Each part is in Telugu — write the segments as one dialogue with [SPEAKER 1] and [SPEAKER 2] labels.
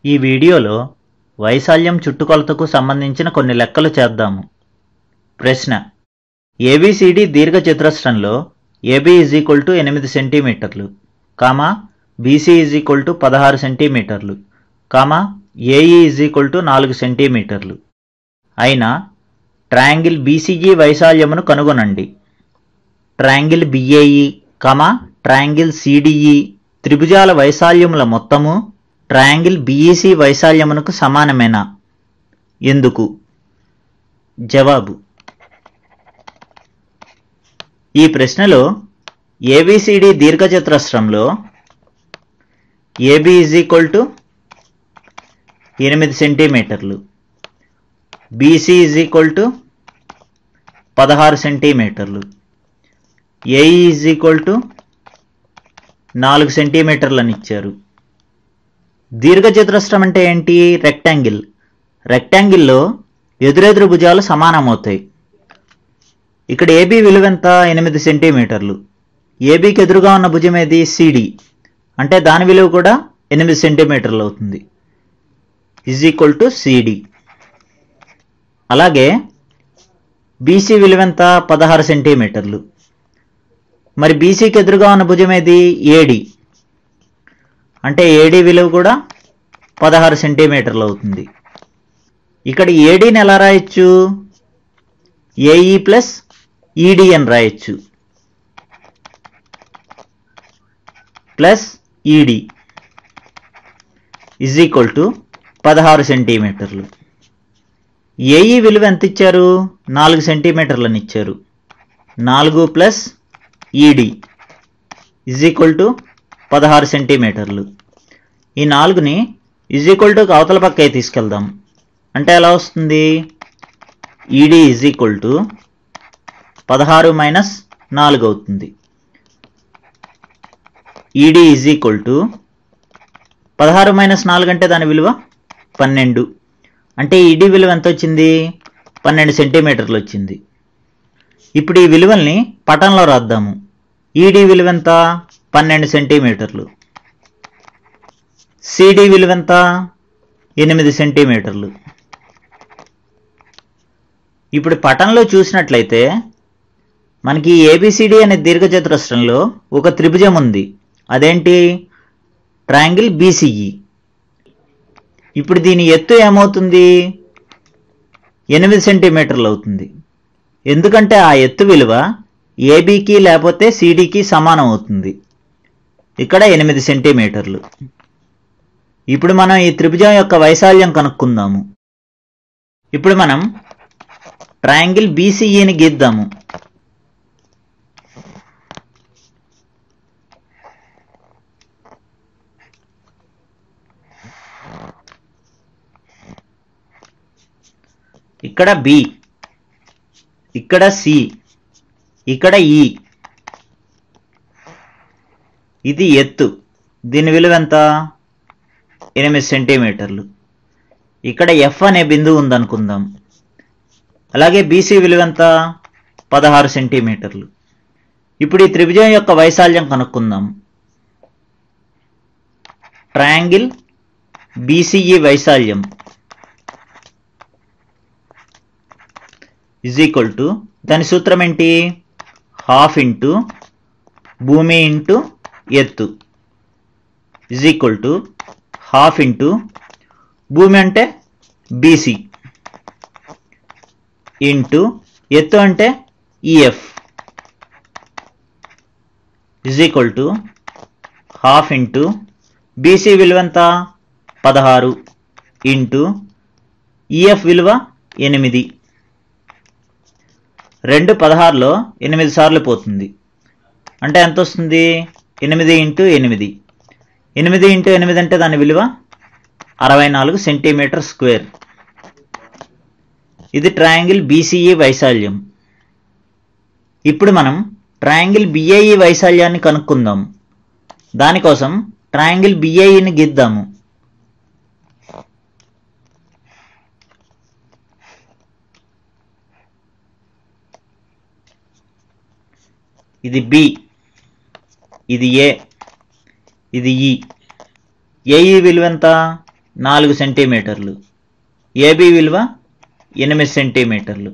[SPEAKER 1] ఈ వీడియోలో వైశాల్యం చుట్టుకొలతకు సంబంధించిన కొన్ని లెక్కలు చేద్దాము. ప్రశ్న: ఏబిసిడి దీర్ఘచతురస్రంలో ఏబి = 8 సెంటీమీటర్లు, బీసీ = 16 సెంటీమీటర్లు, ఏఈ = 4 సెంటీమీటర్లు అయిన ట్రయాంగిల్ బీసీఈ వైశాల్యమును కనుగొనండి. ట్రయాంగిల్ బిఏఈ, ట్రయాంగిల్ సిడిఈ త్రిభుజాల వైశాల్యముల మొత్తము ట్రయాంగిల్ బీఈసీ వైశాల్యమునకు సమానమేనా? ఎందుకు? జవాబు: ఈ ప్రశ్నలో ఏబిసిడి దీర్ఘచతురస్రంలో ఏబి = 8 సెంటీమీటర్లు, బీసీ = 16 సెంటీమీటర్లు, ఏఈ = 4 సెంటీమీటర్లని ఇచ్చారు. దీర్ఘచతురస్రం అంటే ఏంటి? రెక్టాంగిల్. రెక్టాంగిల్లో ఎదురెదురు భుజాలు సమానమవుతాయి. ఇక్కడ ఏబి విలువ ఎంత? 8 సెంటీమీటర్లు. ఏబికి ఎదురుగా ఉన్న భుజం ఏది? సిడి. అంటే దాని విలువ కూడా 8 సెంటీమీటర్లు అవుతుంది. సిడి. అలాగే బీసీ విలువ ఎంత? 16 సెంటీమీటర్లు. మరి బీసీకి ఎదురుగా ఉన్న భుజం ఏది? ఏడి. అంటే ఏడి విలువ కూడా 16 సెంటీమీటర్లు అవుతుంది. ఇక్కడ ఏడీని ఎలా రాయొచ్చు? ఏఈ ప్లస్ ఈడి అని రాయొచ్చు. ప్లస్ ఈడి = 16 సెంటీమీటర్లు. ఏఈ విలువ ఎంత ఇచ్చారు? 4 సెంటీమీటర్లని ఇచ్చారు. 4 ప్లస్ ఈడి = 16 సెంటీమీటర్లు. ఈ 4ని = అవతల పక్క తీసుకెళ్దాం. అంటే ఎలా వస్తుంది? ఈడి = 16 మైనస్ 4 అవుతుంది. ఈడి = 16 మైనస్ 4 అంటే దాని విలువ 12. అంటే ఈడి విలువ ఎంత వచ్చింది? 12 సెంటీమీటర్లు వచ్చింది. ఇప్పుడు ఈ విలువల్ని పటంలో రాద్దాము. ఈడి విలువ ఎంత? 12 సెంటీమీటర్లు. సిడి విలువ ఎంత? 8 సెంటీమీటర్లు. ఇప్పుడు పటంలో చూసినట్లయితే మనకి ఏబిసిడి అనే దీర్ఘచతురస్రంలో ఒక త్రిభుజం ఉంది. అదేంటి? Triangle BCE. ఇప్పుడు దీని ఎత్తు ఏమవుతుంది? 8 సెంటీమీటర్లు అవుతుంది. ఎందుకంటే ఆ ఎత్తు విలువ ఏబికి లేకపోతే సిడికి సమానం అవుతుంది. ఇక్కడ 8 సెంటీమీటర్లు. ఇప్పుడు మనం ఈ త్రిభుజం యొక్క వైశాల్యం కనుక్కుందాము. ఇప్పుడు మనం ట్రయాంగిల్ బీసీఈని గీద్దాము. ఇక్కడ బి, ఇక్కడ సి, ఇక్కడ ఈ. ఇది ఎత్తు. దీని విలువ ఎంత? 8 సెంటీమీటర్లు. ఇక్కడ ఎఫ్ అనే బిందువు ఉందనుకుందాం. అలాగే బీసీ విలువ ఎంత? 16 సెంటీమీటర్లు. ఇప్పుడు ఈ త్రిభుజం యొక్క వైశాల్యం కనుక్కుందాం. ట్రయాంగిల్ బీసీఈ వైశాల్యం దాని సూత్రం ఏంటి? ½ ఇంటూ భూమి ఇంటూ ఎత్తు ½ ఇంటూ భూమి అంటే బీసీ ఇంటూ ఎత్తు అంటే ఈఎఫ్ ½ ఇంటూ బీసీ విలువ ఎంత? 16 ఇంటూ ఈఎఫ్ విలువ 8. 2 16లో 8 సార్లు పోతుంది. అంటే ఎంత వస్తుంది? 8 ఇంటూ 8. 8 ఇంటూ 8 అంటే దాని విలువ 64 సెంటీమీటర్ స్క్వేర్. ఇది ట్రయాంగిల్ బీసీఈ వైశాల్యం. ఇప్పుడు మనం ట్రయాంగిల్ బిఏఈ వైశాల్యాన్ని కనుక్కుందాం. దానికోసం ట్రయాంగిల్ బిఏఈని గీద్దాము. ఇది బి, ఇది ఏ, ఇది ఈ. ఏఈ విలువ ఎంత? 4 సెంటీమీటర్లు, ఏబి విలువ 8 సెంటీమీటర్లు.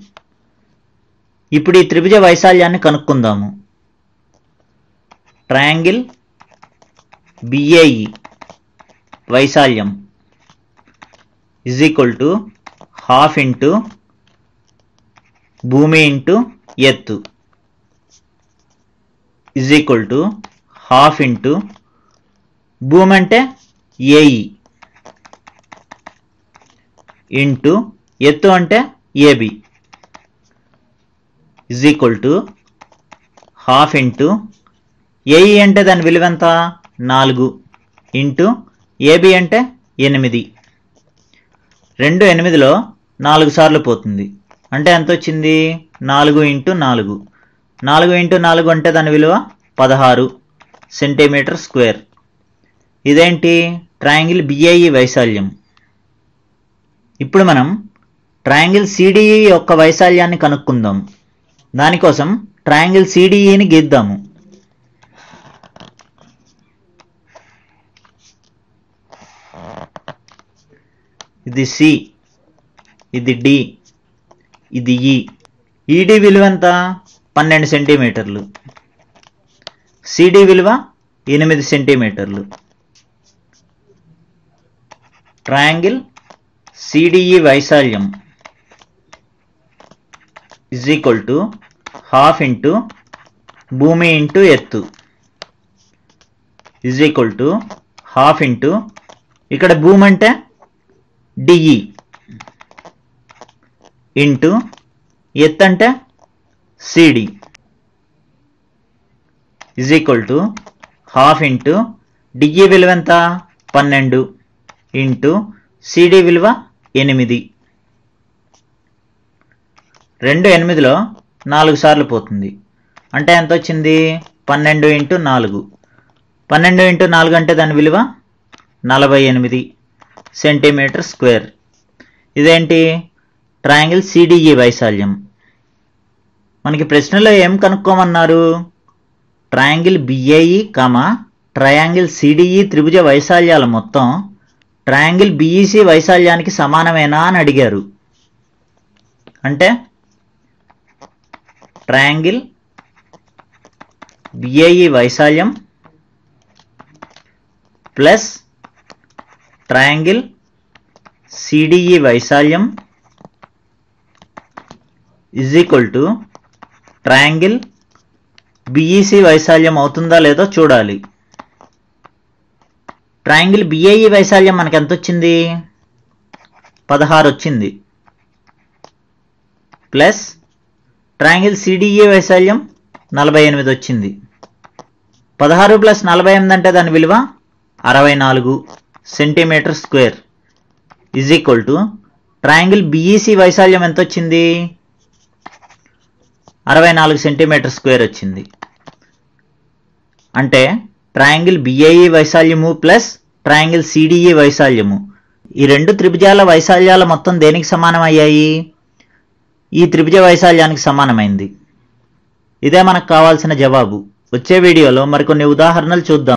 [SPEAKER 1] ఇప్పుడు ఈ త్రిభుజ వైశాల్యాన్ని కనుక్కుందాము. ట్రయాంగిల్ బిఏఈ వైశాల్యం is equal to half into భూమి ఇంటూ ఎత్తు is equal to half into భూమి అంటే ఏఈ ఇంటూ ఎత్తు అంటే AB is equal to half into AE అంటే దాని విలువ ఎంత 4 ఇంటూ ఏబి అంటే 8. 2 8లో 4 సార్లు పోతుంది అంటే ఎంత వచ్చింది? 4 ఇంటూ 4. 4 ఇంటూ 4 అంటే దాని విలువ 16 సెంటీమీటర్ స్క్వేర్. ఇదేంటి? ట్రయాంగిల్ బిఏఈ వైశాల్యం. ఇప్పుడు మనం ట్రయాంగిల్ సిడిఈ యొక్క వైశాల్యాన్ని కనుక్కుందాం. దానికోసం ట్రయాంగిల్ సిడిఈని గీద్దాము. ఇది సి, ఇది డి, ఇది ఈ. ఈడి విలువ ఎంత? 12 సెంటీమీటర్లు. సిడి విలువ 8 సెంటీమీటర్లు. ట్రయాంగిల్ సిడిఈ వైశాల్యం is equal to half into భూమి ఇంటూ ఎత్తు is equal to half into ఇక్కడ భూమి అంటే డిఈ ఇంటూ ఎత్తు అంటే CD is equal to half into DE విలువ ఎంత? 12 ఇంటూ సిడి విలువ 8. 2 8లో 4 సార్లు పోతుంది అంటే ఎంత వచ్చింది? 12 ఇంటూ 4. 12 ఇంటూ 4 అంటే దాని విలువ 48 సెంటీమీటర్ స్క్వేర్. ఇదేంటి? ట్రయాంగిల్ సిడిఈ వైశాల్యం. మనకి ప్రశ్నలో ఏం కనుక్కోమన్నారు? ట్రయాంగిల్ బిఏఈ ట్రయాంగిల్ సిడిఈ త్రిభుజ వైశాల్యాల మొత్తం ట్రయాంగిల్ బిఈసి వైశాల్యానికి సమానమేనా అని అడిగారు. అంటే ట్రయాంగిల్ బిఏఈ వైశాల్యం ప్లస్ ట్రయాంగిల్ సిడిఈ వైశాల్యం is equal to triangle BEC వైశాల్యం అవుతుందా లేదో చూడాలి. ట్రయాంగిల్ బిఏఈ వైశాల్యం మనకి ఎంత వచ్చింది? 16 వచ్చింది. ప్లస్ ట్రయాంగిల్ సిడిఈ వైశాల్యం 48 వచ్చింది. 16 ప్లస్ 48 అంటే దాని విలువ 64 centimetre square is equal to triangle BEC వైశాల్యం ఎంత వచ్చింది? 64 సెంటీమీటర్ స్క్వేర్ వచ్చింది. అంటే ట్రయాంగిల్ బిఏఈ వైశాల్యము ప్లస్ ట్రయాంగిల్ సిడిఈ వైశాల్యము ఈ రెండు త్రిభుజాల వైశాల్యాల మొత్తం దేనికి సమానం అయ్యాయి? ఈ త్రిభుజ వైశాల్యానికి సమానమైంది. ఇదే మనకు కావాల్సిన జవాబు. వచ్చే వీడియోలో మరికొన్ని ఉదాహరణలు చూద్దాం.